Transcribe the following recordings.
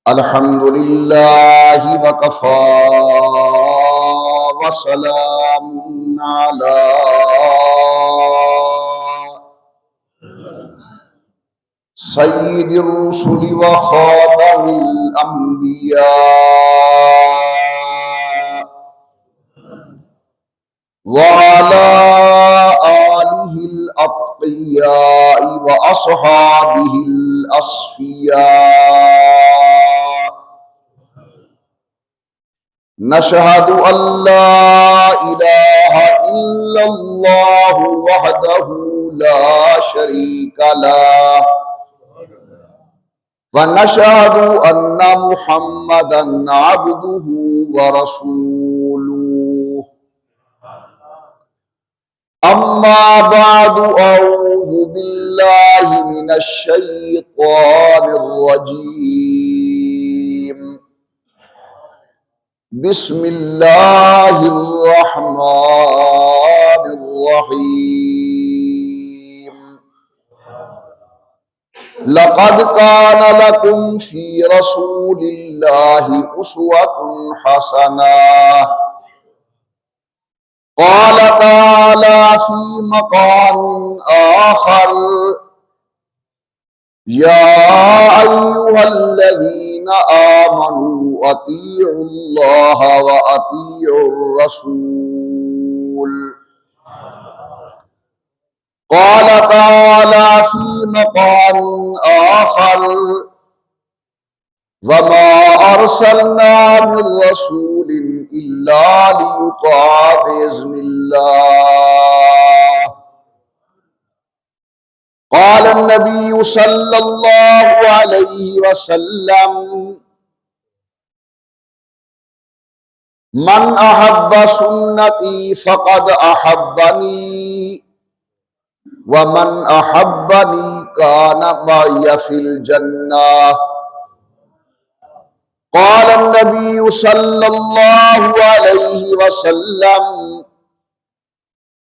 الحمد لله وكفى وسلام على سيد الرسل وخاتم الأنبياء وعلى آله الأتقياء وأصحابه الأصفياء. نشهد أن لا إله إلا الله وحده لا شريك له ونشهد أن محمدا عبده ورسوله. أما بعد، أعوذ بالله من الشيطان الرجيم. بسم الله الرحمن الرحيم. لقد كان لكم في رسول الله أسوة حسنة. قال تعالى في مقام آخر: يا أيها الذين آمنوا أطيعوا الله وأطيعوا الرسول. قال تعالى في مقام آخر: وما أرسلنا من رسول إلا ليطاع بإذن الله. قال النبي صلى الله عليه وسلم: من أحب سنتي فقد أحبني ومن أحبني كان معي في الجنة. قال النبي صلى الله عليه وسلم: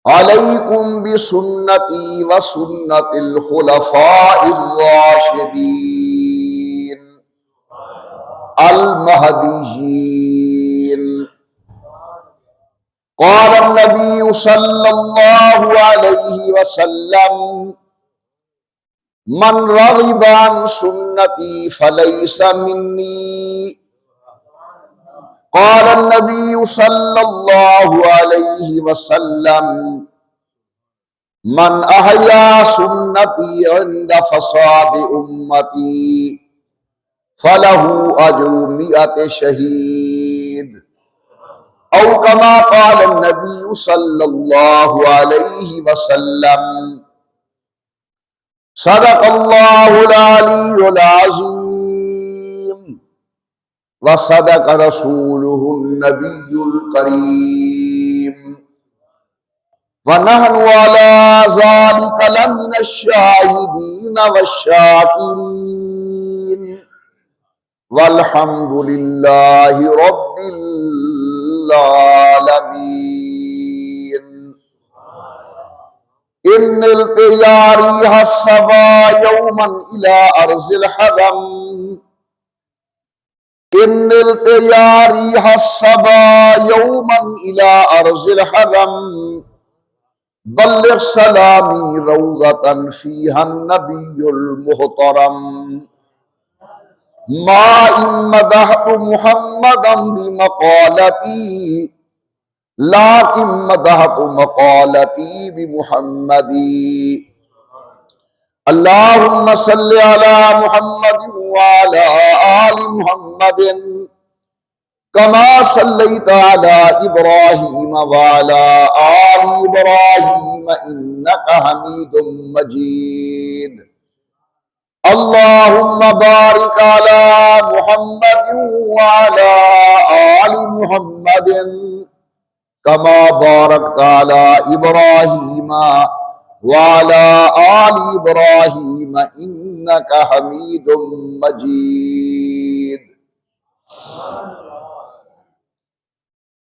عليكم بسنتي وسنة الخلفاء الراشدين المهديين. قال النبي صلى الله عليه وسلم: من رغب عن سنتي فليس مني. قال النبي صلى الله عليه وسلم: من أحيا سنتي عند فساد أمتي فله أجر 100 شهيد، أو كما قال النبي صلى الله عليه وسلم. صدق الله العلي العظيم وصدق رسوله النبي الكريم، ونحن على ذلك لمن الشاهدين والشاكرين، والحمد لله رب العالمين. إن الطياري الصبا يوما إلى أرض الحرم. إن الطياري الصبا يوما إلى أرض الحرم. بلغ سلامي روضة فيها النبي المحترم. ما إن مدحت محمدا بمقالتي لكن مدحت مقالتي بمحمدي. اللهم صل على محمد وعلى آل محمد كما صليت على إبراهيم وعلى آل إبراهيم إنك حميد مجيد. اللهم بارك على محمد وعلى آل محمد كما باركت على إبراهيم وعلى آل إبراهيم إنك حميد مجيد.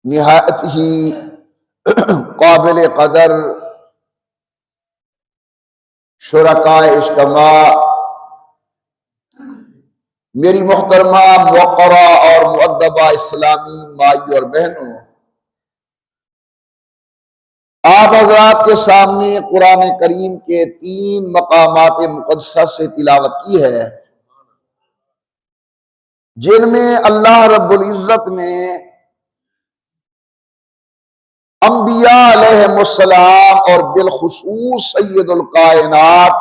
نہایت ہی قابل قدر شرکائے اجتماع میری محترمہ موقرہ اور مؤدبہ اسلامی مائی اور بہنوں، آپ حضرات کے سامنے قرآن کریم کے 3 مقامات مقدسہ سے تلاوت کی ہے، جن میں اللہ رب العزت نے انبیاء علیہم السلام اور بالخصوص سید الکائنات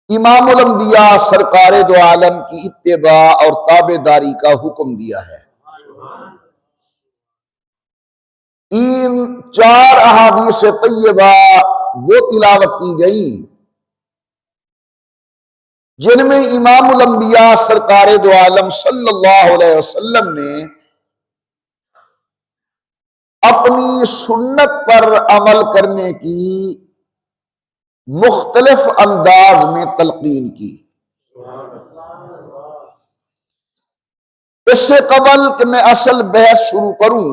امام الانبیاء سرکار دو عالم کی اتباع اور تابعداری کا حکم دیا ہے۔ ان 4 احادیث طیبہ وہ تلاوت کی گئی جن میں امام الانبیاء سرکار دو عالم صلی اللہ علیہ وسلم نے اپنی سنت پر عمل کرنے کی مختلف انداز میں تلقین کی۔ اس سے قبل کہ میں اصل بحث شروع کروں،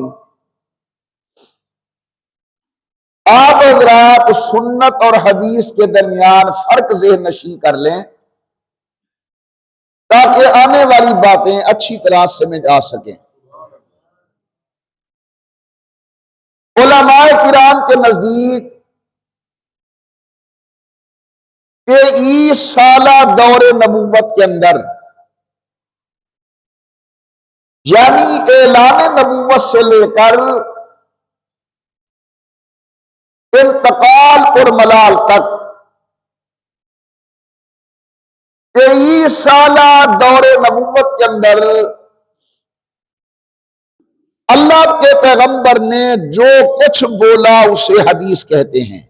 آپ حضرات سنت اور حدیث کے درمیان فرق ذہن نشین کر لیں تاکہ آنے والی باتیں اچھی طرح سمجھ آ سکیں۔ علماء کرام کے نزدیک 23 سالہ دور نبوت کے اندر، یعنی اعلان نبوت سے لے کر انتقال پر ملال تک 23 سالہ دور نبوت کے اندر اللہ کے پیغمبر نے جو کچھ بولا اسے حدیث کہتے ہیں۔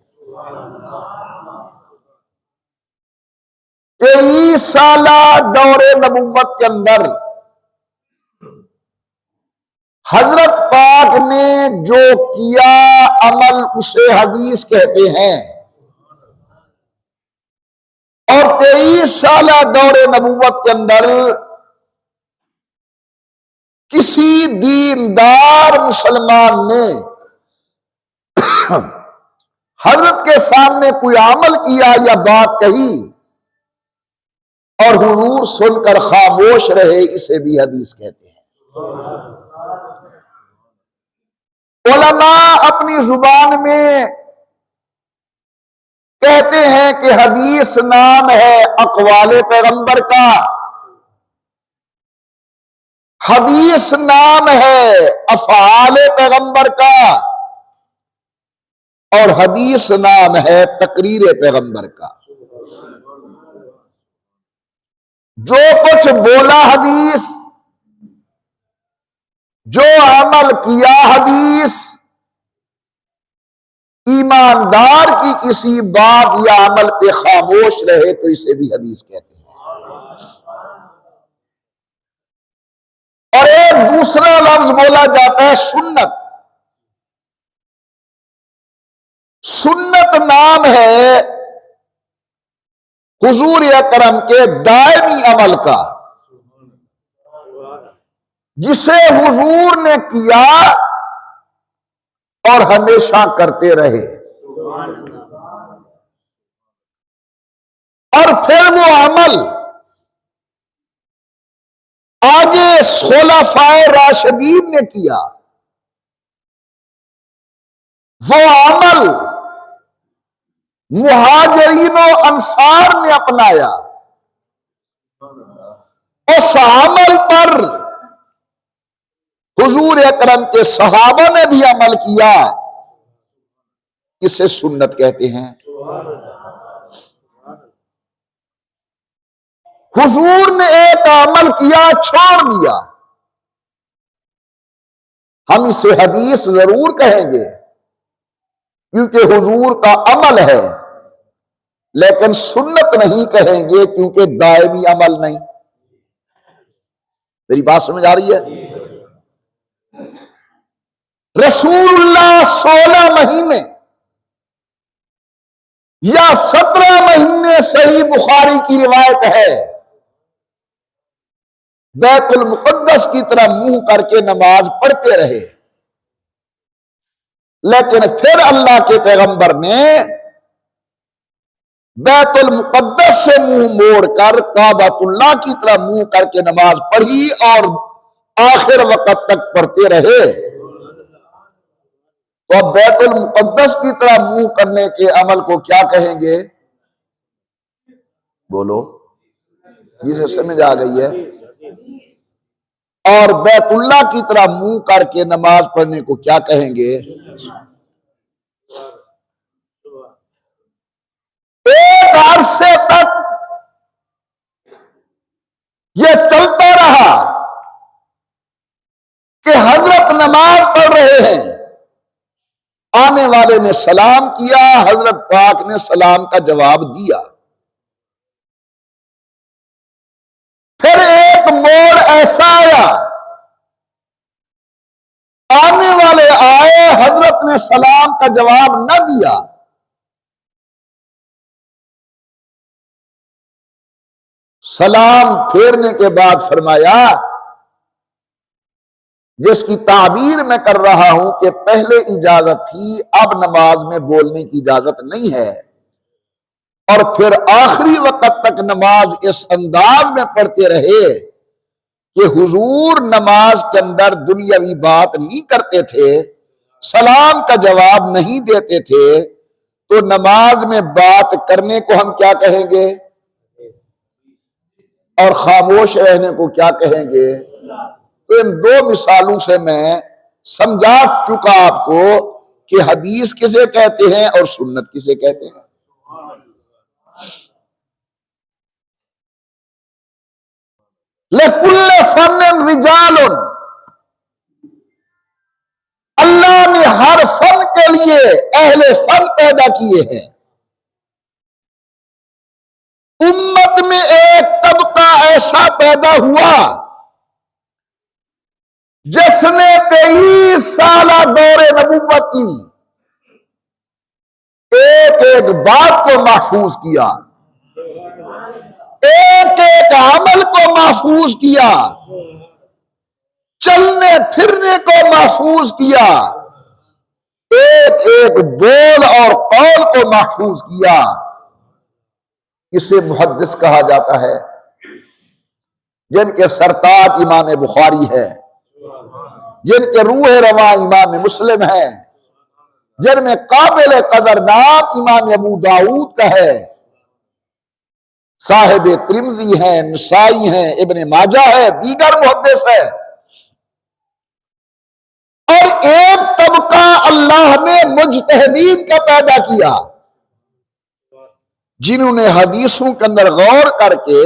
23 سالہ دور نبوت کے اندر حضرت پاک نے جو کیا عمل اسے حدیث کہتے ہیں، اور 23 سالہ دور نبوت کے اندر کسی دیندار مسلمان نے حضرت کے سامنے کوئی عمل کیا یا بات کہی اور حضور سن کر خاموش رہے، اسے بھی حدیث کہتے ہیں۔ علماء اپنی زبان میں کہتے ہیں کہ حدیث نام ہے اقوال پیغمبر کا، حدیث نام ہے افعال پیغمبر کا، اور حدیث نام ہے تقریر پیغمبر کا۔ جو کچھ بولا حدیث، جو عمل کیا حدیث، ایماندار کی کسی بات یا عمل پہ خاموش رہے تو اسے بھی حدیث کہتے ہیں۔ اور ایک دوسرا لفظ بولا جاتا ہے سنت۔ سنت نام ہے حضور اکرم کے دائمی عمل کا، جسے حضور نے کیا اور ہمیشہ کرتے رہے، اور پھر وہ عمل آگے خلفائے راشدین نے کیا، وہ عمل مہاجرین و انصار نے اپنایا، اس عمل پر حضور اکرم کے صحابہ نے بھی عمل کیا، اسے سنت کہتے ہیں۔ حضور نے ایک عمل کیا چھوڑ دیا، ہم اسے حدیث ضرور کہیں گے کیونکہ حضور کا عمل ہے، لیکن سنت نہیں کہیں گے کیونکہ دائمی عمل نہیں۔ میری بات سمجھ آ رہی ہے؟ رسول اللہ 16 مہینے یا 17 مہینے صحیح بخاری کی روایت ہے بیت المقدس کی طرح منہ کر کے نماز پڑھتے رہے، لیکن پھر اللہ کے پیغمبر نے بیت المقدس سے منہ موڑ کر کعبۃ اللہ کی طرح منہ کر کے نماز پڑھی اور آخر وقت تک پڑھتے رہے، تو اب بیت المقدس کی طرح منہ کرنے کے عمل کو کیا کہیں گے؟ بولو، جسے سمجھ آ گئی ہے؟ اور بیت اللہ کی طرح منہ کر کے نماز پڑھنے کو کیا کہیں گے؟ ایک عرصے تک یہ چلتا رہا کہ حضرت نماز پڑھ رہے ہیں، آنے والے نے سلام کیا، حضرت پاک نے سلام کا جواب دیا۔ پھر ایک موڑ ایسا آیا، آنے والے آئے، حضرت نے سلام کا جواب نہ دیا، سلام پھیرنے کے بعد فرمایا، جس کی تعبیر میں کر رہا ہوں کہ پہلے اجازت تھی، اب نماز میں بولنے کی اجازت نہیں ہے، اور پھر آخری وقت تک نماز اس انداز میں پڑھتے رہے کہ حضور نماز کے اندر دنیاوی بات نہیں کرتے تھے، سلام کا جواب نہیں دیتے تھے، تو نماز میں بات کرنے کو ہم کیا کہیں گے؟ اور خاموش رہنے کو کیا کہیں گے؟ تو ان دو مثالوں سے میں سمجھا چکا آپ کو کہ حدیث کسے کہتے ہیں اور سنت کسے کہتے ہیں۔ لَكُلِّ فَنٍ رِجَالٌ، اللہ نے ہر فن کے لیے اہل فن پیدا کیے ہیں۔ امت میں ایک طبقہ ایسا پیدا ہوا جس نے 23 سالہ دور نبوت کی ایک ایک بات کو محفوظ کیا، ایک ایک عمل کو محفوظ کیا، چلنے پھرنے کو محفوظ کیا، ایک ایک بول اور قول کو محفوظ کیا۔ اسے محدث کہا جاتا ہے، جن کے سرتاج امام بخاری ہے، جن کے روح رواں امام مسلم ہے، جن میں قابل قدر نام امام ابو داؤد کا ہے، صاحب ترمذی ہیں، نسائی ہیں، ابن ماجہ ہے، دیگر محدث ہے۔ اور ایک طبقہ اللہ نے مجتہدین کا پیدا کیا، جنہوں نے حدیثوں کے اندر غور کر کے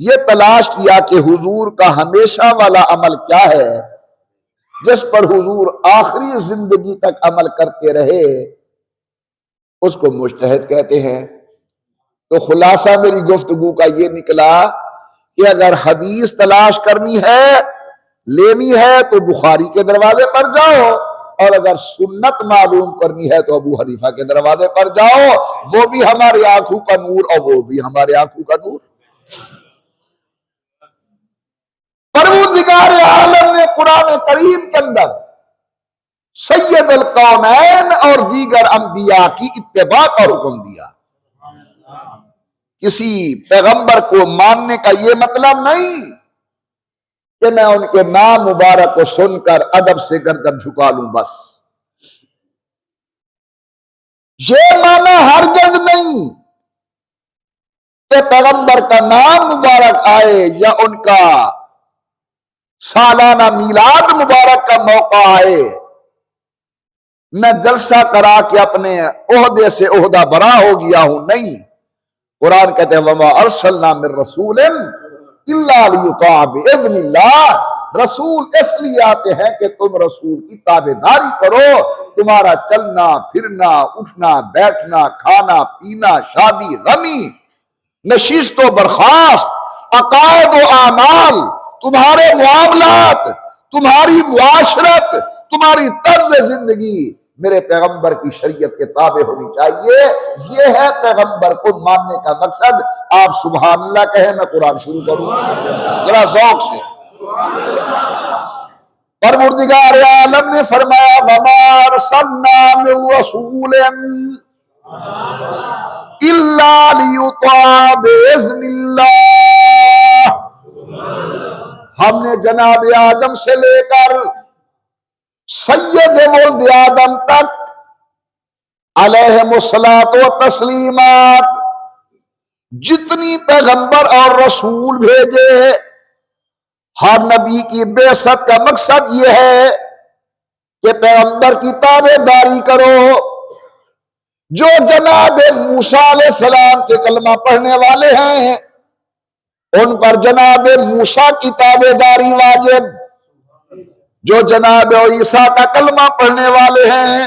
یہ تلاش کیا کہ حضور کا ہمیشہ والا عمل کیا ہے، جس پر حضور آخری زندگی تک عمل کرتے رہے، اس کو مجتہد کہتے ہیں۔ تو خلاصہ میری گفتگو کا یہ نکلا کہ اگر حدیث تلاش کرنی ہے، لینی ہے، تو بخاری کے دروازے پر جاؤ، اور اگر سنت معلوم کرنی ہے تو ابو حنیفہ کے دروازے پر جاؤ، وہ بھی ہماری آنکھوں کا نور اور وہ بھی ہمارے آنکھوں کا نور۔ پروردگار عالم نے قرآن کریم کے اندر سید القونین اور دیگر انبیاء کی اتباع کا حکم دیا۔ کسی پیغمبر کو ماننے کا یہ مطلب نہیں کہ میں ان کے نام مبارک کو سن کر ادب سے گردن جھکا لوں، بس یہ معنی ہرگز نہیں کہ پیغمبر کا نام مبارک آئے یا ان کا سالانہ میلاد مبارک کا موقع آئے میں جلسہ کرا کے اپنے عہدے سے عہدہ برا ہو گیا ہوں، نہیں۔ قرآن کہتے ہیں وَمَا أَرْسَلْنَا مِن رَسُولٍ إِلَّا لِيُطَاعَ بِإِذْنِ اللَّهِ، رسول اس لیے آتے ہیں کہ تم رسول کی تابعداری کرو، تمہارا چلنا پھرنا، اٹھنا بیٹھنا، کھانا پینا، شادی غمی، نشست و برخاست، عقائد و اعمال، تمہارے معاملات، تمہاری معاشرت، تمہاری طرز زندگی میرے پیغمبر کی شریعت کے تابع ہونی چاہیے۔ یہ ہے پیغمبر کو ماننے کا مقصد۔ آپ سبحان اللہ کہیں، میں قرآن شروع کروں ذرا ذوق سے۔ پروردگار عالم نے فرمایا وَمَا أَرْسَلْنَا مِن رَّسُولٍ، الا لیطاع باذن اللہ۔ ہم نے جناب آدم سے لے کر سید ولد آدم تک علیہم الصلاۃ و تسلیمات جتنی پیغمبر اور رسول بھیجے، ہر نبی کی بعثت کا مقصد یہ ہے کہ پیغمبر کی تابع داری کرو۔ جو جناب موسیٰ علیہ السلام کے کلمہ پڑھنے والے ہیں ان پر جناب موسیٰ کی تابع داری واجب، جو جناب عیسیٰ کا کلمہ پڑھنے والے ہیں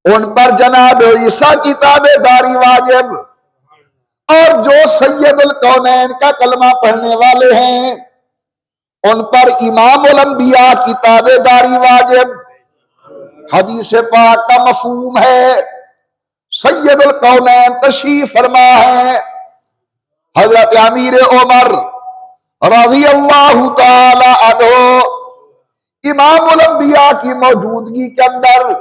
ان پر جناب عیسیٰ کی تابع داری واجب، اور جو سید الکونین کا کلمہ پڑھنے والے ہیں ان پر امام الانبیاء کی تابع داری واجب۔ حدیث پاک کا مفہوم ہے، سید الکونین تشریف فرما ہے حضرت امیر عمر رضی اللہ تعالی عنہ امام الانبیاء کی موجودگی کے اندر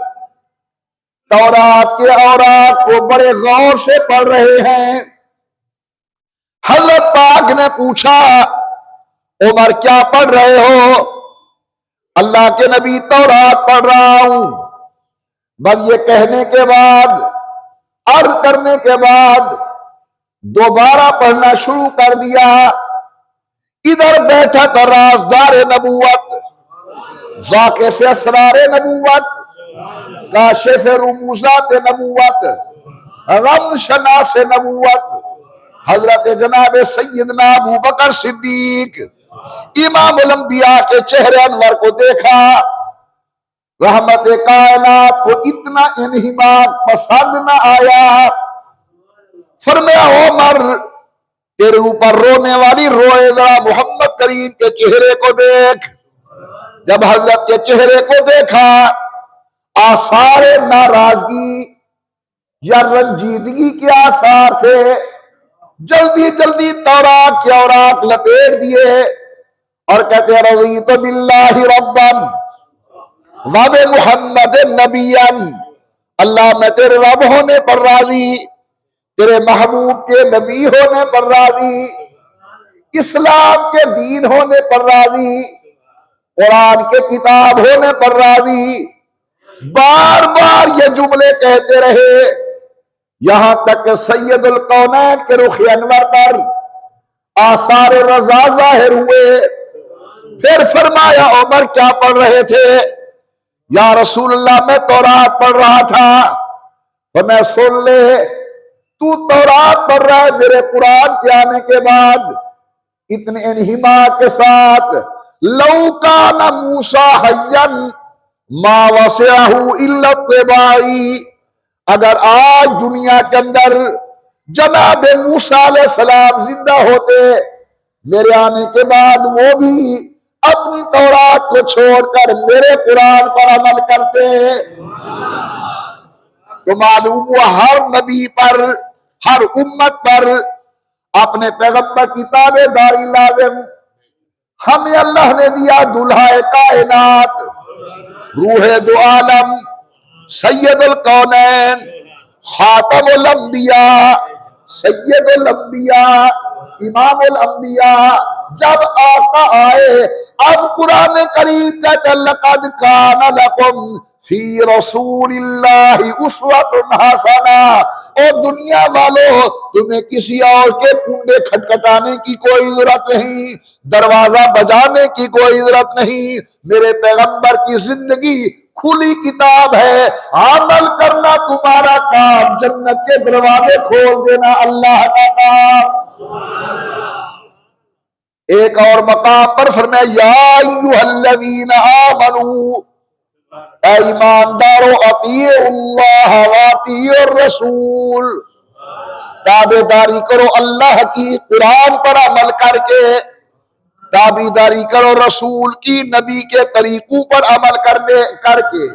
تورات کے اوراق کو بڑے غور سے پڑھ رہے ہیں۔ حضرت پاک نے پوچھا عمر کیا پڑھ رہے ہو؟ اللہ کے نبی تورات پڑھ رہا ہوں۔ بس یہ کہنے کے بعد عرض کرنے کے بعد دوبارہ پڑھنا شروع کر دیا۔ ادھر بیٹھا تھا رازدار نبوت، واقف اسرار نبوت، کاشف رموزات نبوت، رمز شناس نبوت، حضرت جناب سیدنا ابو بکر صدیق امام الانبیاء کے چہرے انور کو دیکھا، رحمت کائنات کو اتنا انہماک پسند نہ آیا۔ فرمایا عمر تیرے اوپر رونے والی روئے، ذرا محمد کریم کے چہرے کو دیکھ۔ جب حضرت کے چہرے کو دیکھا آثار ناراضگی یا رنجیدگی کے آثار تھے، جلدی جلدی تورات کے اوراق لپیٹ دیے اور کہتے رضیت باللہ ربا وبمحمد نبیا، اللہ میں تیرے رب ہونے پر راضی، تیرے محبوب کے نبی ہونے پر راضی، اسلام کے دین ہونے پر راضی، قرآن کے کتاب ہونے پر راضی۔ بار بار یہ جملے کہتے رہے یہاں تک کہ سید الکونین کے رخ انور پر آثار رضا ظاہر ہوئے۔ پھر فرمایا عمر کیا پڑھ رہے تھے؟ یا رسول اللہ میں تورات پڑھ رہا تھا۔ تو میں سن لے، تو تورات پڑھ رہا ہے میرے قرآن کے آنے کے بعد اتنے انہماک کے ساتھ، لو کان موسیٰ حیا ما وسعہ الا اتباعی، اگر آج دنیا کے اندر جناب موسیٰ علیہ السلام زندہ ہوتے میرے آنے کے بعد وہ بھی اپنی تورات کو چھوڑ کر میرے قرآن پر عمل کرتے، تو معلوم ہوا ہر نبی پر، ہر امت پر اپنے پیغمبر کی تابع داری لازم۔ ہمیں اللہ نے دیا دلہا کائنات، روح دو عالم، سید الکونین، خاتم الانبیاء، سید الانبیاء، امام الانبیاء۔ جب آقا آئے اب قرآن کریم کہتا ہے لقد کان لکم فی رسول اللہ اسوۃ حسنہ، او دنیا والو تمہیں کسی اور کے کنڈے کھٹکھٹانے کی کوئی ضرورت نہیں، دروازہ بجانے کی کوئی ضرورت نہیں۔ میرے پیغمبر کی زندگی کھلی کتاب ہے، عمل کرنا تمہارا کام، جنت کے دروازے کھول دینا اللہ کا کام۔ ایک اور مقام پر فرمایا یا ایھا الذین آمنوا، اے ایماندارو اطیعوا اللہ واطیعوا الرسول، تابع داری کرو اللہ کی قرآن پر عمل کر کے، تابع داری کرو رسول کی نبی کے طریقوں پر عمل کر کے۔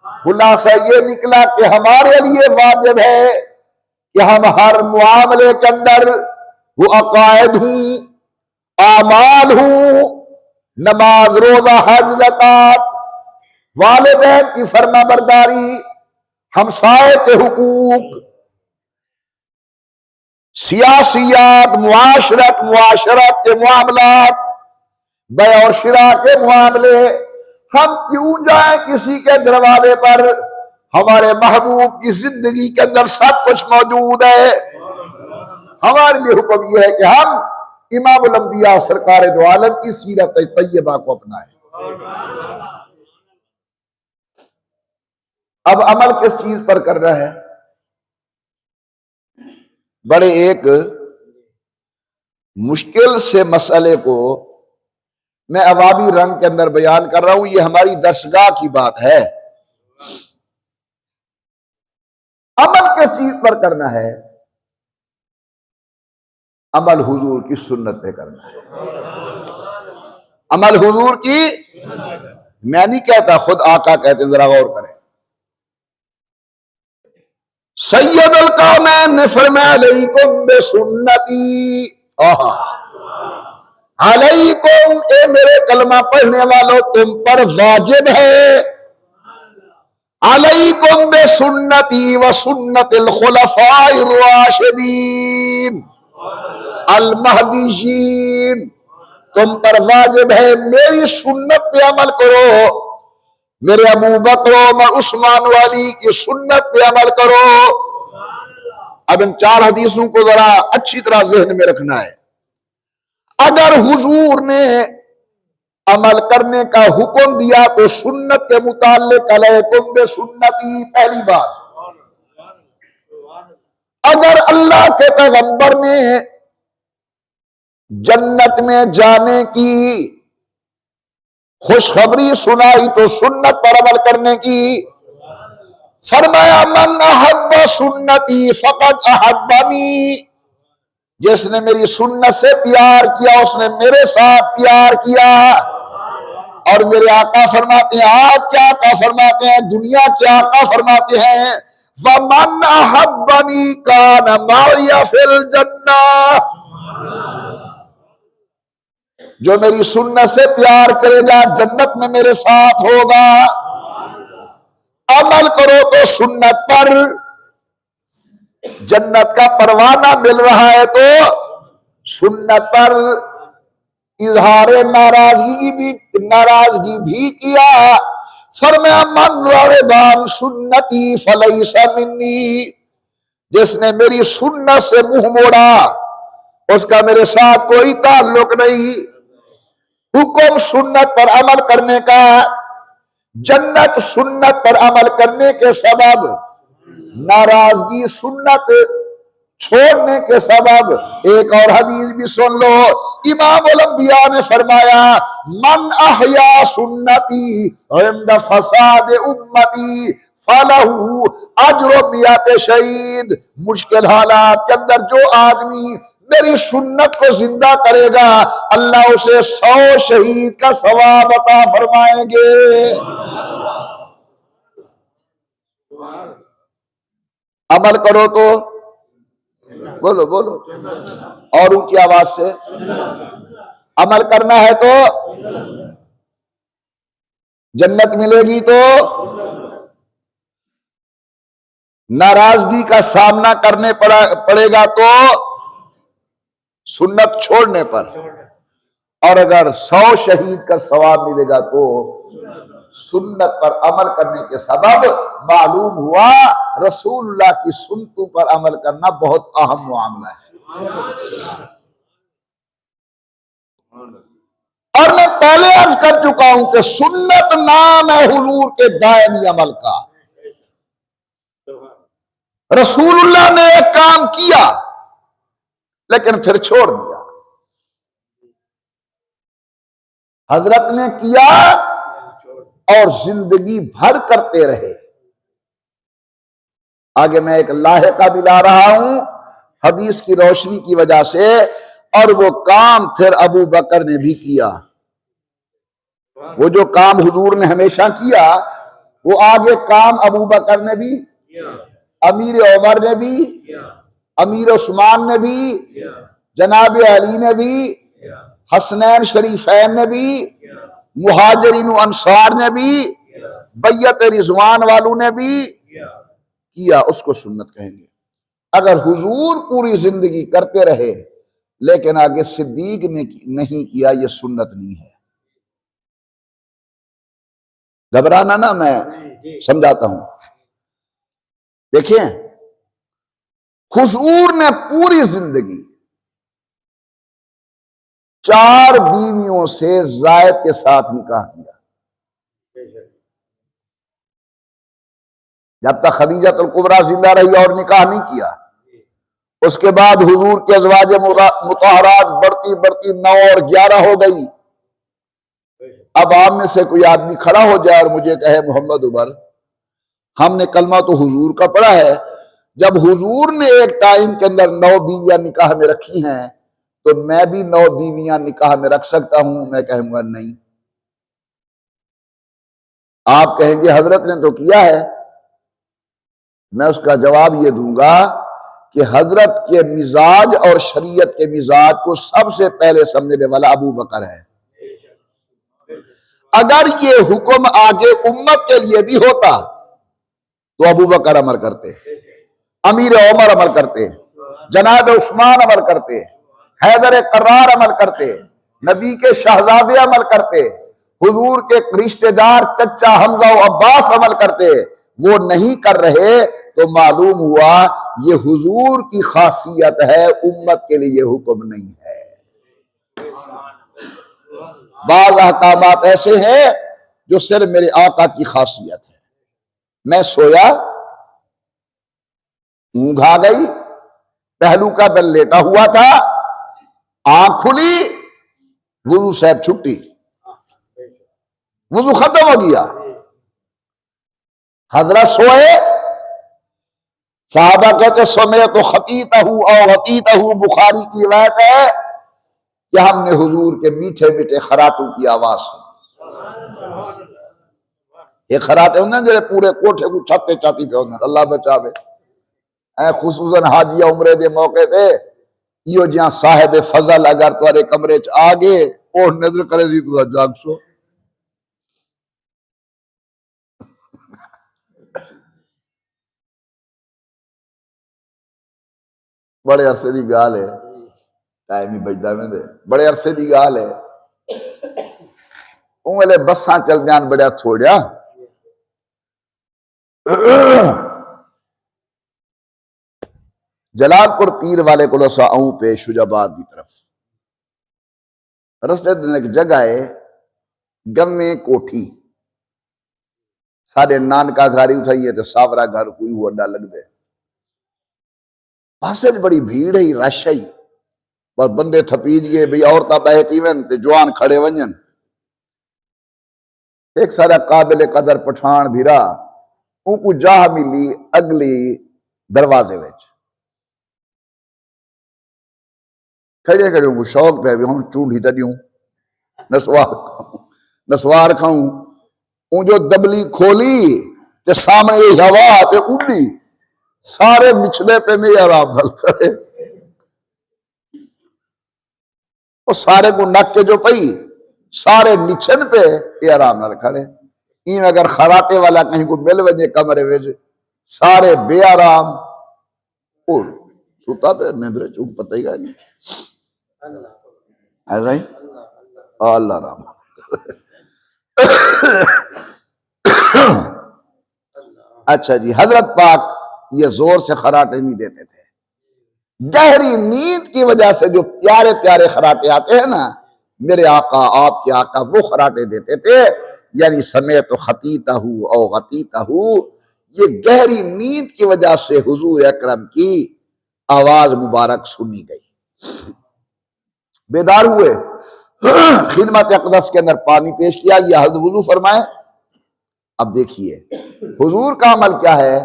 خلاصہ یہ نکلا کہ ہمارے لیے واجب ہے کہ ہم ہر معاملے کے اندر، وہ عقائد ہوں، اعمال ہوں، نماز روزہ حج زکات، والدین کی فرما برداری، ہمسائے کے حقوق، سیاسیات، معاشرت کے معاملات، بیع و شراء کے معاملے، ہم کیوں جائیں کسی کے دروازے پر؟ ہمارے محبوب کی زندگی کے اندر سب کچھ موجود ہے۔ ہمارے لیے حکم یہ ہے کہ ہم امام الانبیاء سرکار دو عالم کی سیرت طیبہ کو اپنائیں۔ اب عمل کس چیز پر کرنا ہے؟ بڑے ایک مشکل سے مسئلے کو میں عوامی رنگ کے اندر بیان کر رہا ہوں، یہ ہماری درسگاہ کی بات ہے۔ عمل کس چیز پر کرنا ہے؟ عمل حضور کی سنت پہ کرنا ہے۔ عمل حضور کی، میں نہیں کہتا، خود آقا کہتے ہیں، ذرا غور کریں۔ سید القومین نے فرمایا علیکم بسنتی، علیکم، اے میرے کلمہ پڑھنے والوں، تم پر واجب ہے، علیکم بسنتی وسنت الخلفاء الراشدین المہدیین، تم پر واجب ہے میری سنت پہ عمل کرو، میرے ابو بکر عمر عثمان والی کی سنت پہ عمل کرو۔ اب ان چار حدیثوں کو ذرا اچھی طرح ذہن میں رکھنا ہے۔ اگر حضور نے عمل کرنے کا حکم دیا تو سنت کے متعلق علیکم بسنتی، پہلی بات۔ اگر اللہ کے پیغمبر نے جنت میں جانے کی خوشخبری سنائی تو سنت پر عمل کرنے کی، فرمایا من احب سنتی فقد احبنی، جس نے میری سنت سے پیار کیا اس نے میرے ساتھ پیار کیا۔ اور میرے آقا فرماتے ہیں، آپ کیا آقا فرماتے ہیں، دنیا کے آقا فرماتے ہیں، وَمَنْ أَحَبَّنِي كَانَ مَعِيَ فِي الْجَنَّةِ، جو میری سنت سے پیار کرے گا جنت میں میرے ساتھ ہوگا۔ عمل کرو تو سنت پر، جنت کا پروانہ مل رہا ہے تو سنت پر، اظہار ناراضگی بھی کیا، فرمایا من رغب عن سنتی فلیس منی، جس نے میری سنت سے منہ موڑا اس کا میرے ساتھ کوئی تعلق نہیں۔ حکم سنت پر عمل کرنے کا، جنت سنت پر عمل کرنے کے سبب، ناراضگی سنت چھوڑنے کے سبب۔ ایک اور حدیث بھی سن لو، امام الانبیاء نے فرمایا من احیا سنتی عند فساد امتی فلہ اجر مئات شہید، مشکل حالات کے اندر جو آدمی میری سنت کو زندہ کرے گا اللہ اسے 100 شہید کا ثواب عطا فرمائیں گے۔ عمل کرو تو بولو بولو اور اونچی آواز سے، عمل کرنا ہے تو جنت ملے گی، تو ناراضگی کا سامنا کرنے پڑے گا تو سنت چھوڑنے پر، اور اگر 100 شہید کا ثواب ملے گا تو سنت پر عمل کرنے کے سبب۔ معلوم ہوا رسول اللہ کی سنتوں پر عمل کرنا بہت اہم معاملہ ہے۔ اور میں پہلے عرض کر چکا ہوں کہ سنت نام ہے حضور کے دائمی عمل کا۔ رسول اللہ نے ایک کام کیا لیکن پھر چھوڑ دیا، حضرت نے کیا اور زندگی بھر کرتے رہے۔ آگے میں ایک لاحقہ بھی لا رہا ہوں حدیث کی روشنی کی وجہ سے، اور وہ کام پھر ابو بکر نے بھی کیا۔ وہ جو کام حضور نے ہمیشہ کیا وہ آگے کام ابو بکر نے بھی، امیر عمر نے بھی، امیر عثمان نے بھی، جناب علی نے بھی، حسنین شریفین نے بھی، مہاجرین و انصار نے بھی، بیعت رضوان والوں نے بھی کیا۔ اس کو سنت کہیں گے۔ اگر حضور پوری زندگی کرتے رہے لیکن آگے صدیق نے نہیں کیا، یہ سنت نہیں ہے۔ گھبرانا نہ، میں سمجھاتا ہوں۔ دیکھیں، حضور نے پوری زندگی 4 بیویوں سے زائد کے ساتھ نکاح کیا۔ جب تک خدیجہ الکبریٰ زندہ رہی اور نکاح نہیں کیا، اس کے بعد حضور کے ازواج مطہرات بڑھتی 9 اور 11 ہو گئی۔ اب آپ میں سے کوئی آدمی کھڑا ہو جائے اور مجھے کہے محمد عمر ہم نے کلمہ تو حضور کا پڑھا ہے، جب حضور نے ایک ٹائم کے اندر 9 بیویاں نکاح میں رکھی ہیں تو میں بھی 9 بیویاں نکاح میں رکھ سکتا ہوں؟ میں کہوں گا نہیں۔ آپ کہیں گے حضرت نے تو کیا ہے، میں اس کا جواب یہ دوں گا کہ حضرت کے مزاج اور شریعت کے مزاج کو سب سے پہلے سمجھنے والا ابو بکر ہے۔ اگر یہ حکم آگے امت کے لیے بھی ہوتا تو ابو بکر عمل کرتے، امیر عمر عمل کرتے، جناب عثمان عمل کرتے، حیدر کرار عمل کرتے، نبی کے شہزادے عمل کرتے، حضور کے رشتہ دار چچا حمزہ و عباس عمل کرتے۔ وہ نہیں کر رہے تو معلوم ہوا یہ حضور کی خاصیت ہے، امت کے لیے یہ حکم نہیں ہے۔ بعض احکامات ایسے ہیں جو صرف میرے آقا کی خاصیت ہے۔ میں سویا، اونگ آ گئی، پہلو کا بل لیٹا ہوا تھا، آنکھ کھلی، وضو صاحب چھٹی، وضو ختم ہو گیا، حضرت سوئے، صحابہ کہتے سمیت خطیتہ او غطیتہ، بخاری کی روایت ہے کہ ہم نے حضور کے میٹھے میٹھے خراٹوں کی آواز سنی۔ یہ خراٹے ہوندے ہیں جو پورے کوٹھے کو چھتے چاتی پہ ہوندے ہیں، اللہ بچاوے۔ خصوصاً حاجیہ عمرے دے موقع تے یہ جہاں صاحب فضل اگر تمہارے کمرے چ آگے اور نظر کرے دی تو جاگ سو۔ بڑے عرصے دی گال ہے، ٹائم ہی بجدا میں دے، بڑے عرصے دی گال ہے۔ اونلے بساں چل جان بڑا تھوڑیا، جلال پور پیر والے کو لسا آؤں پہ شجاباد دی طرف رستے دن ایک جگہ ہے گمیں کوٹھی، سارے نانکا گھاری اتھائیے تے ساورا گھر کوئی ہوا ڈا لگ دے، باسج بڑی بھیڑ ہے، رش ہے، بس بندے تھپیج گئے بھئی عورتہ بہتی ون تے جوان کھڑے ونجن۔ ایک سارا قابل قدر پٹھان بھیرا ان کو جاہ ملی اگلی دروازے ویچ، کھڑے کھڑے ان کو شوق پہ بھی ہم چونڈی تا دیوں نسوار کھاؤں، ان جو دبلی کھولی تے سامنے یہ ہوا تے اڑی، سارے مچھلے پہ میں آرام نل کرے، اور سارے کو نک کے جو پئی سارے نچھن پہ یہ آرام نل کھڑے۔ این اگر خراٹے والا کہیں کو مل وجے کمرے ویج سارے بے آرام، اور سوتا پہ نیندرے چوک پتہ ہی گا نہیں ایسا ہی اللہ رحم۔ اچھا جی، حضرت پاک یہ زور سے خراٹے نہیں دیتے تھے، گہری نیند کی وجہ سے جو پیارے پیارے خراٹے آتے ہیں نا، میرے آقا آپ کے آقا وہ خراٹے دیتے تھے، یعنی سمیت خطیتہ او غطیتہ، یہ گہری نیند کی وجہ سے حضور اکرم کی آواز مبارک سنی گئی۔ بیدار ہوئے، خدمت اقدس کے اندر پانی پیش کیا، یہ حضرت وضو فرمائے۔ اب دیکھیے حضور کا عمل کیا ہے،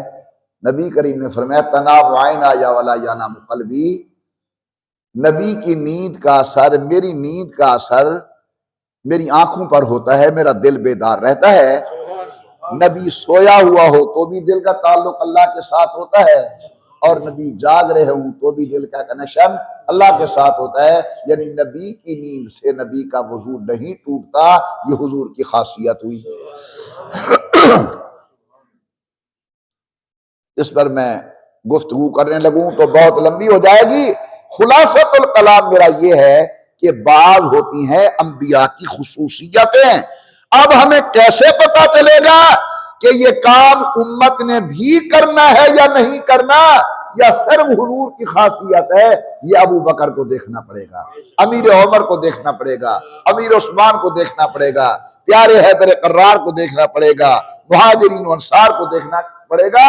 نبی کریم نے فرمایا تنام عینا یا ولا ینام قلبی، نبی کی نیند کا اثر، میری نیند کا اثر میری آنکھوں پر ہوتا ہے، میرا دل بیدار رہتا ہے۔ نبی سویا ہوا ہو تو بھی دل کا تعلق اللہ کے ساتھ ہوتا ہے، اور نبی جاگ رہے ہوں تو بھی دل کا کنیکشن اللہ کے ساتھ ہوتا ہے، یعنی نبی کی نیند سے نبی کا وضو نہیں ٹوٹتا، یہ حضور کی خاصیت ہوئی۔ اس پر میں گفتگو کرنے لگوں تو بہت لمبی ہو جائے گی. خلاصۃ الکلام میرا یہ ہے کہ بعض ہوتی ہیں انبیاء کی خصوصیتیں. اب ہمیں کیسے پتا چلے گا کہ یہ کام امت نے بھی کرنا ہے یا نہیں کرنا، یا صرف حضور کی خاصیت ہے؟ یہ ابو بکر کو دیکھنا پڑے گا، امیر عمر کو دیکھنا پڑے گا، امیر عثمان کو دیکھنا پڑے گا، پیارے حیدر قرار کو دیکھنا پڑے گا، مہاجرین و انصار کو دیکھنا پڑے گا.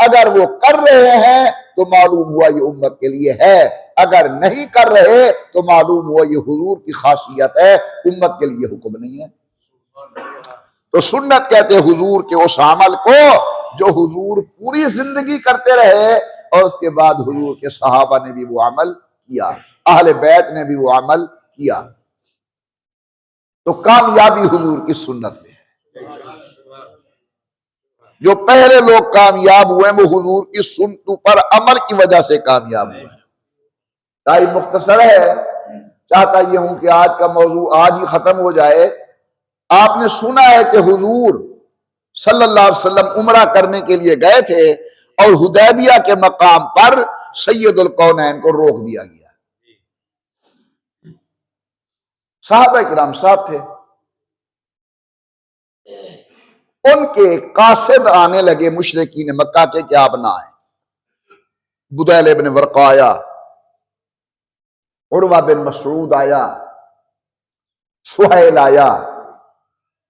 اگر وہ کر رہے ہیں تو معلوم ہوا یہ امت کے لیے ہے، اگر نہیں کر رہے تو معلوم ہوا یہ حضور کی خاصیت ہے، امت کے لیے حکم نہیں ہے. تو سنت کہتے ہیں حضور کے اس عمل کو جو حضور پوری زندگی کرتے رہے، اور اس کے بعد حضور کے صحابہ نے بھی وہ عمل کیا، اہل بیت نے بھی وہ عمل کیا. تو کامیابی حضور کی سنت میں ہے. جو پہلے لوگ کامیاب ہوئے وہ حضور کی سنتوں پر عمل کی وجہ سے کامیاب ہوئے. ٹائم مختصر ہے، چاہتا یہ ہوں کہ آج کا موضوع آج ہی ختم ہو جائے. آپ نے سنا ہے کہ حضور صلی اللہ علیہ وسلم عمرہ کرنے کے لیے گئے تھے اور حدیبیہ کے مقام پر سید الکونین کو روک دیا گیا. صحابہ کرام ساتھ تھے. ان کے قاصد آنے لگے مشرکین مکہ کے کہ آپ نہ آئیں. بدیل ابن ورقہ آیا، عروہ بن مسعود آیا، سہیل آیا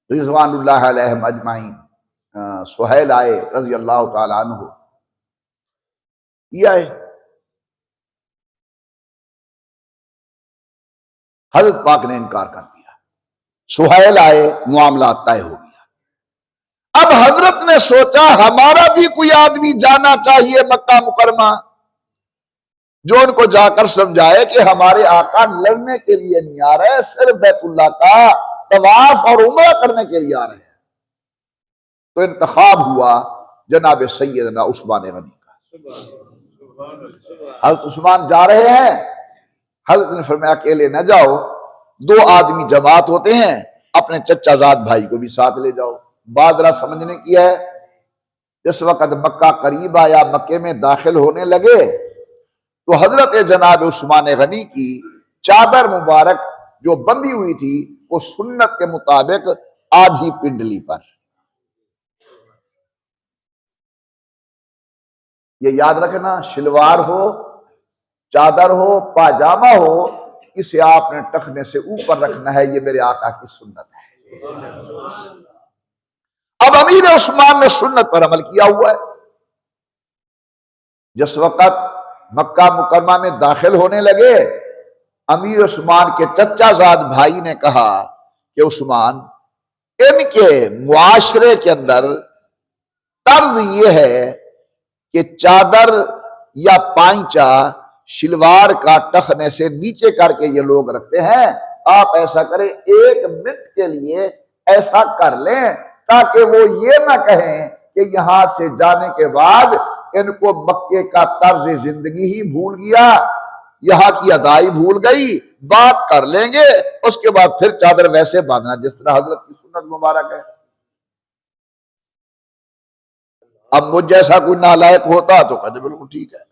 رضوان اللہ علیہم اجمعین، سہیل آئے رضی اللہ تعالی عنہ، یہ آئے. حضرت پاک نے انکار کر دیا. سہیل آئے، معاملات طے ہو گیا. اب حضرت نے سوچا ہمارا بھی کوئی آدمی جانا چاہیے مکہ مکرمہ، جو ان کو جا کر سمجھائے کہ ہمارے آقا لڑنے کے لیے نہیں آ رہے، صرف بیت اللہ کا طواف اور عمرہ کرنے کے لیے آ رہے ہیں. تو انتخاب ہوا جناب سیدنا عثمان غنی کا. حضرت عثمان جا رہے ہیں. حضرت نے فرمایا اکیلے نہ جاؤ، 2 آدمی جماعت ہوتے ہیں، اپنے چچا زاد بھائی کو بھی ساتھ لے جاؤ. بادرہ سمجھنے کی ہے. جس وقت مکہ قریب آیا، مکے میں داخل ہونے لگے تو حضرت جناب عثمان غنی کی چادر مبارک جو بندھی ہوئی تھی وہ سنت کے مطابق آدھی پنڈلی پر. یہ یاد رکھنا، شلوار ہو، چادر ہو، پاجامہ ہو، اسے آپ نے ٹخنے سے اوپر رکھنا ہے. یہ میرے آقا کی سنت ہے. اب امیر عثمان نے سنت پر عمل کیا ہوا ہے. جس وقت مکہ مکرمہ میں داخل ہونے لگے، امیر عثمان کے چچا زاد بھائی نے کہا کہ عثمان، ان کے معاشرے کے اندر طرز یہ ہے کہ چادر یا پائنچا شلوار کا ٹخنے سے نیچے کر کے یہ لوگ رکھتے ہیں. آپ ایسا کریں، 1 منٹ کے لیے ایسا کر لیں تاکہ وہ یہ نہ کہیں کہ یہاں سے جانے کے بعد ان کو مکے کا طرز زندگی ہی بھول گیا، یہاں کی ادائی بھول گئی. بات کر لیں گے، اس کے بعد پھر چادر ویسے باندھنا جس طرح حضرت کی سنت مبارک ہے. اب مجھ جیسا کوئی نالائق ہوتا تو کہتے بالکل ٹھیک ہے.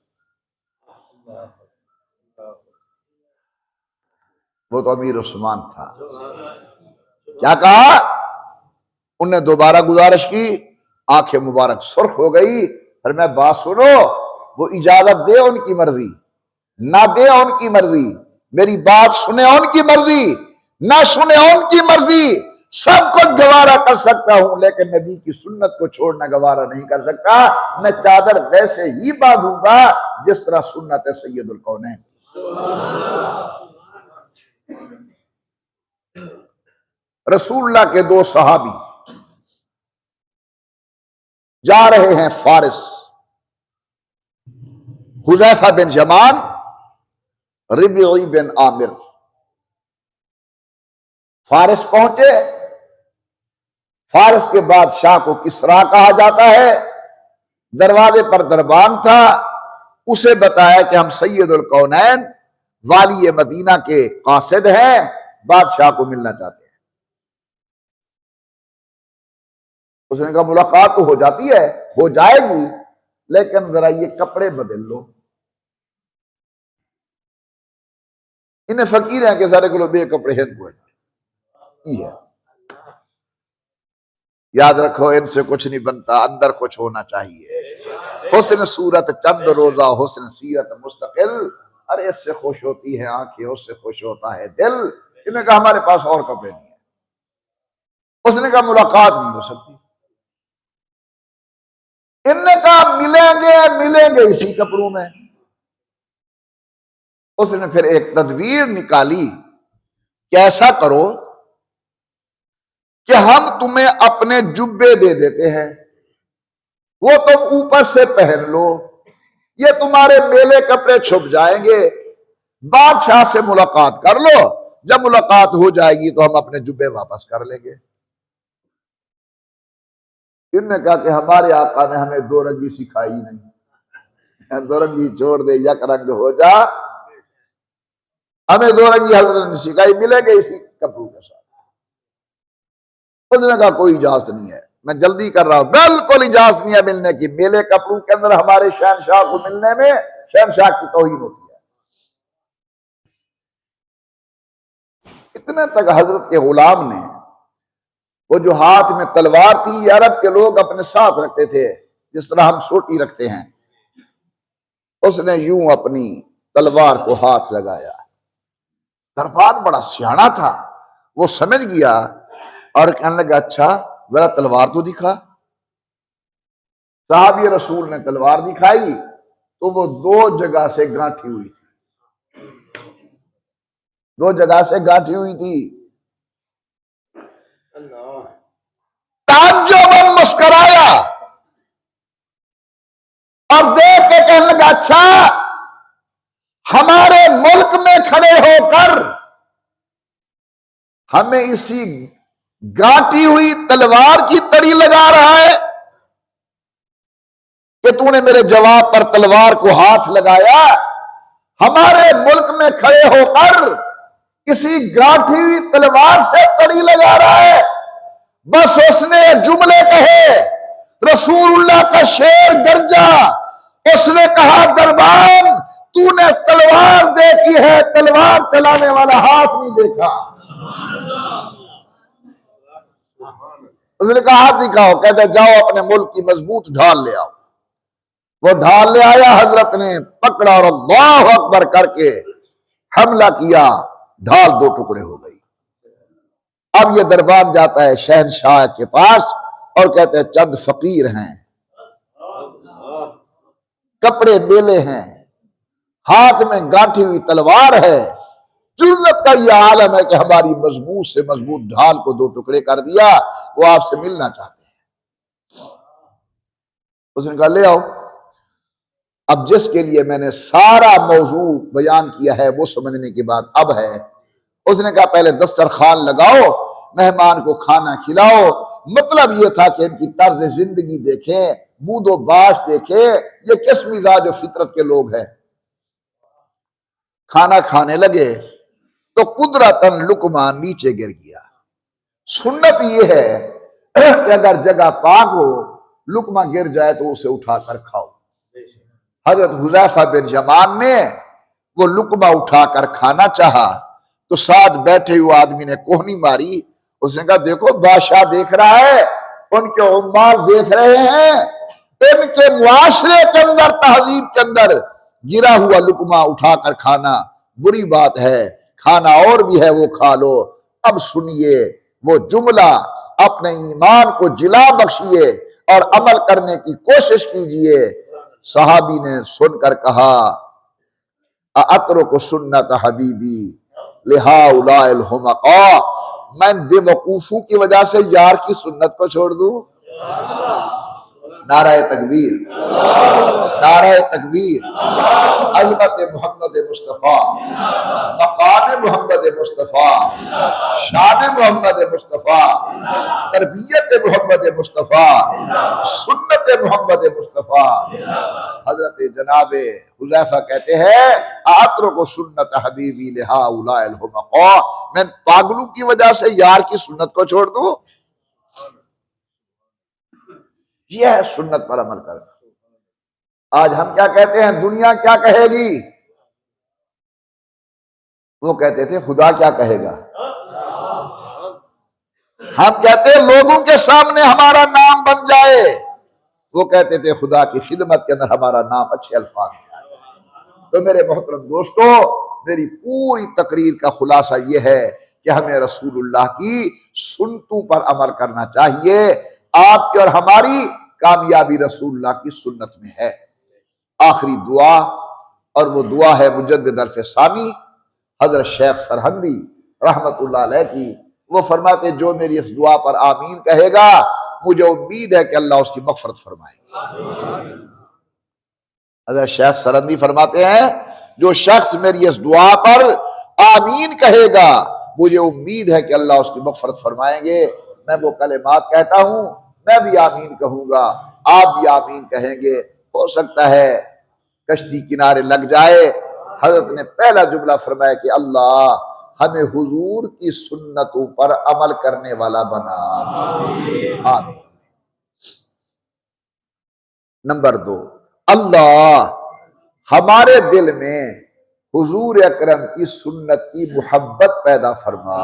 وہ تو امیر عثمان تھا. کیا کہا؟ انہوں نے دوبارہ گزارش کی، آنکھیں مبارک سرخ ہو گئی. پھر میں بات سنو، وہ اجازت دے ان کی مرضی، نہ دے ان کی مرضی، میری بات سنے ان کی مرضی، نہ سنے ان کی مرضی. سب کچھ گوارا کر سکتا ہوں لیکن نبی کی سنت کو چھوڑنا گوارا نہیں کر سکتا. میں چادر ویسے ہی باندھوں گا جس طرح سنت ہے سید الکونین. رسول اللہ کے 2 صحابی جا رہے ہیں فارس، حذیفہ بن یمان، ربیعی بن عامر. فارس پہنچے. فارس کے بادشاہ کو کسرا کہا جاتا ہے. دروازے پر دربان تھا، اسے بتایا کہ ہم سید الکونین والی مدینہ کے قاصد ہیں، بادشاہ کو ملنا چاہتے ہیں. اس نے کہا ملاقات تو ہو جاتی ہے، ہو جائے گی، لیکن ذرا یہ کپڑے بدل لو. انہیں فقیر ہیں کہ سارے کو بے کپڑے ہیں یہ ہے. یاد رکھو ان سے کچھ نہیں بنتا، اندر کچھ ہونا چاہیے. حسن صورت چند روزہ، حسن سیرت مستقل. ارے اس سے خوش ہوتی ہے آنکھیں، اس سے خوش ہوتا ہے دل. انہوں نے کہا ہمارے پاس اور کپڑے نہیں ہیں. اس نے کہا ملاقات نہیں ہو سکتی. ان نے کہا ملیں گے اسی کپڑوں میں. اس نے پھر ایک تدبیر نکالی کہ ایسا کرو کہ ہم تمہیں اپنے جبے دے دیتے ہیں، وہ تم اوپر سے پہن لو، یہ تمہارے میلے کپڑے چھپ جائیں گے. بادشاہ سے ملاقات کر لو، جب ملاقات ہو جائے گی تو ہم اپنے جبے واپس کر لیں گے. انہوں نے کہا کہ ہمارے آقا نے ہمیں دو رنگی سکھائی نہیں، دو رنگی چھوڑ دے، یک رنگ ہو جا. ہمیں دو رنگی حضرت نے سکھائی، ملیں گے اسی کپڑوں کے ساتھ. اس نے کہا کوئی اجازت نہیں ہے، میں جلدی کر رہا ہوں. بالکل اجازت نہیں ہے ملنے کی. میلے کپڑوں کے اندر ہمارے شہنشاہ کو ملنے میں شہنشاہ کی توہین ہوتی ہے. اتنے تک حضرت کے غلام نے وہ جو ہاتھ میں تلوار تھی، یہ عرب کے لوگ اپنے ساتھ رکھتے تھے جس طرح ہم سوٹی رکھتے ہیں. اس نے یوں اپنی تلوار کو ہاتھ لگایا. دربان بڑا سیاںا تھا، وہ سمجھ گیا اور کہنے لگا اچھا ذرا تلوار تو دکھا. صحابی رسول نے تلوار دکھائی تو وہ دو جگہ سے گانٹھی ہوئی تھی، دو جگہ سے گانٹھی ہوئی تھی. تعجب مسکرایا اور دیکھ کے کہنے لگا اچھا ہمارے ملک میں کھڑے ہو کر ہمیں اسی گانٹھی ہوئی تلوار کی تڑی لگا رہا ہے کہ تو نے میرے جواب پر تلوار کو ہاتھ لگایا. ہمارے ملک میں کھڑے ہو کر کسی گانٹھی ہوئی تلوار سے تڑی لگا رہا ہے. بس اس نے جملے کہے، رسول اللہ کا شیر گرجا. اس نے کہا دربان تو نے تلوار دیکھی ہے، تلوار چلانے والا ہاتھ نہیں دیکھا. اس نے کہا ہاتھ دکھاؤ. کہتے جاؤ اپنے ملک کی مضبوط ڈھال لے آؤ. وہ ڈھال لے آیا. حضرت نے پکڑا اور اللہ اکبر کر کے حملہ کیا. ڈھال دو ٹکڑے ہو گئی. اب یہ دربان جاتا ہے شہنشاہ کے پاس اور کہتے ہیں چند فقیر ہیں، کپڑے میلے ہیں، ہاتھ میں گانٹھی ہوئی تلوار ہے. جرت کا یہ عالم ہے کہ ہماری مضبوط سے مضبوط ڈھال کو دو ٹکڑے کر دیا. وہ آپ سے ملنا چاہتے ہیں. اس نے کہا لے آؤ. اب جس کے لیے میں نے سارا موضوع بیان کیا ہے وہ سمجھنے کی بات اب ہے. اس نے کہا پہلے دسترخوان لگاؤ، مہمان کو کھانا کھلاؤ. مطلب یہ تھا کہ ان کی طرز زندگی دیکھیں، بود و باش دیکھیں، یہ کس مزاج و فطرت کے لوگ ہیں. کھانا کھانے لگے تو قدرتاً لقمہ نیچے گر گیا. سنت یہ ہے کہ اگر جگہ پاک ہو لقمہ گر جائے تو اسے اٹھا کر کھاؤ. حضرت حذیفہ بن یمان نے وہ لقمہ اٹھا کر کھانا چاہا تو ساتھ بیٹھے ہوئے آدمی نے کوہنی ماری. اس نے کہا دیکھو بادشاہ دیکھ رہا ہے، ان کے عمال دیکھ رہے ہیں، ان کے معاشرے کے اندر، تہذیب کے اندر گرا ہوا لقمہ اٹھا کر کھانا بری بات ہے. کھانا اور بھی ہے وہ کھا لو. اب سنیے وہ جملہ، اپنے ایمان کو جلا بخشیے اور عمل کرنے کی کوشش کیجئے. صحابی نے سن کر کہا اَأَتْرُكُ سُنَّتَ حَبِيبِي لِهَؤُلَاءِ الْحُمَقَاءِ. میں بے وقوفوں کی وجہ سے یار کی سنت کو چھوڑ دوں؟ نعرہ تکبیر، نعرہ تکبیر. عظمت محمد مصطفیٰ، مقام محمد مصطفیٰ، شان محمد مصطفیٰ، تربیت محمد مصطفیٰ، سنت محمد مصطفیٰ. حضرت جناب حذیفہ کہتے ہیں اَأَتْرُكُ سُنَّتَ حَبِيبِي لِهَؤُلَاءِ الْحُمَقَاءِ. میں پاگلوں کی وجہ سے یار کی سنت کو چھوڑ دوں؟ یہ ہے سنت پر عمل کرنا. آج ہم کیا کہتے ہیں؟ دنیا کیا کہے گی؟ وہ کہتے تھے خدا کیا کہے گا؟ ہم کہتے ہیں لوگوں کے سامنے ہمارا نام بن جائے، وہ کہتے تھے خدا کی خدمت کے اندر ہمارا نام اچھے الفاظ میں آئے۔ تو میرے محترم دوستو، میری پوری تقریر کا خلاصہ یہ ہے کہ ہمیں رسول اللہ کی سنتوں پر عمل کرنا چاہیے۔ آپ کی اور ہماری کامیابی رسول اللہ کی سنت میں ہے۔ آخری دعا، اور وہ دعا ہے مجدد الف ثانی حضرت شیخ سرہندی رحمت اللہ علیہ کی۔ وہ فرماتے جو میری اس دعا پر آمین کہے گا، مجھے امید ہے کہ اللہ اس کی مغفرت فرمائے گا۔ حضرت شیخ سرہندی فرماتے ہیں جو شخص میری اس دعا پر آمین کہے گا، مجھے امید ہے کہ اللہ اس کی مغفرت فرمائیں گے۔ میں وہ کلمات کہتا ہوں، میں بھی آمین کہوں گا، آپ بھی آمین کہیں گے۔ ہو سکتا ہے کشتی کنارے لگ جائے۔ حضرت نے پہلا جملہ فرمایا کہ اللہ ہمیں حضور کی سنتوں پر عمل کرنے والا بنا۔ آمین۔ نمبر 2، اللہ ہمارے دل میں حضور اکرم کی سنت کی محبت پیدا فرما۔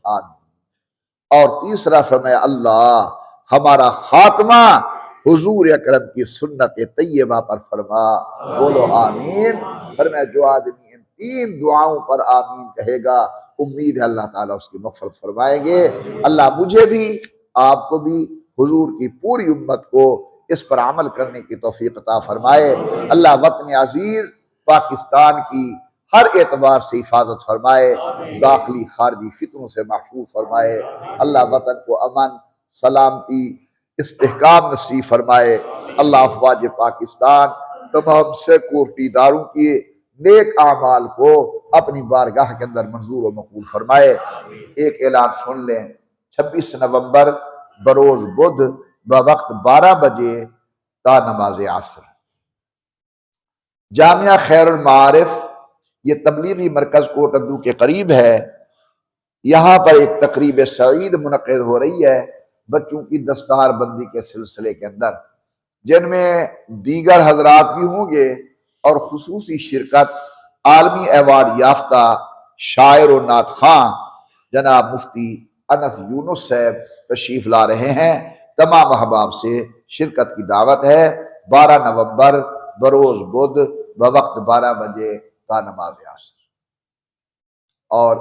آمین۔ اور تیسرا فرمایا اللہ ہمارا خاتمہ حضور اکرم کی سنت طیبہ پر فرما۔ بولو آمین۔ فرمایا جو آدمی ان 3 دعاؤں پر آمین کہے گا، امید ہے اللہ تعالیٰ اس کی مغفرت فرمائیں گے۔ اللہ مجھے بھی، آپ کو بھی، حضور کی پوری امت کو اس پر عمل کرنے کی توفیق عطا فرمائے۔ اللہ وطن عزیز پاکستان کی ہر اعتبار سے حفاظت فرمائے، داخلی خارجی فتنوں سے محفوظ فرمائے۔ اللہ وطن کو امن، سلامتی، استحکام نصیب فرمائے۔ اللہ افواج پاکستان، تمام سیکورٹی اداروں کی نیک اعمال کو اپنی بارگاہ کے اندر منظور و مقبول فرمائے۔ ایک اعلان سن لیں، 26 نومبر بروز بدھ بوقت 12 بجے تا نماز عصر، جامعہ خیر المعارف، یہ تبلیغی مرکز کوٹ اندو کے قریب ہے، یہاں پر ایک تقریب سعید منعقد ہو رہی ہے بچوں کی دستار بندی کے سلسلے کے اندر، جن میں دیگر حضرات بھی ہوں گے، اور خصوصی شرکت عالمی ایوارڈ یافتہ شاعر و نعت خواں جناب مفتی انس یونس صاحب تشریف لا رہے ہیں۔ تمام احباب سے شرکت کی دعوت ہے۔ 12 نومبر بروز بدھ بوقت 12 بجے تا نماز عصر۔ اور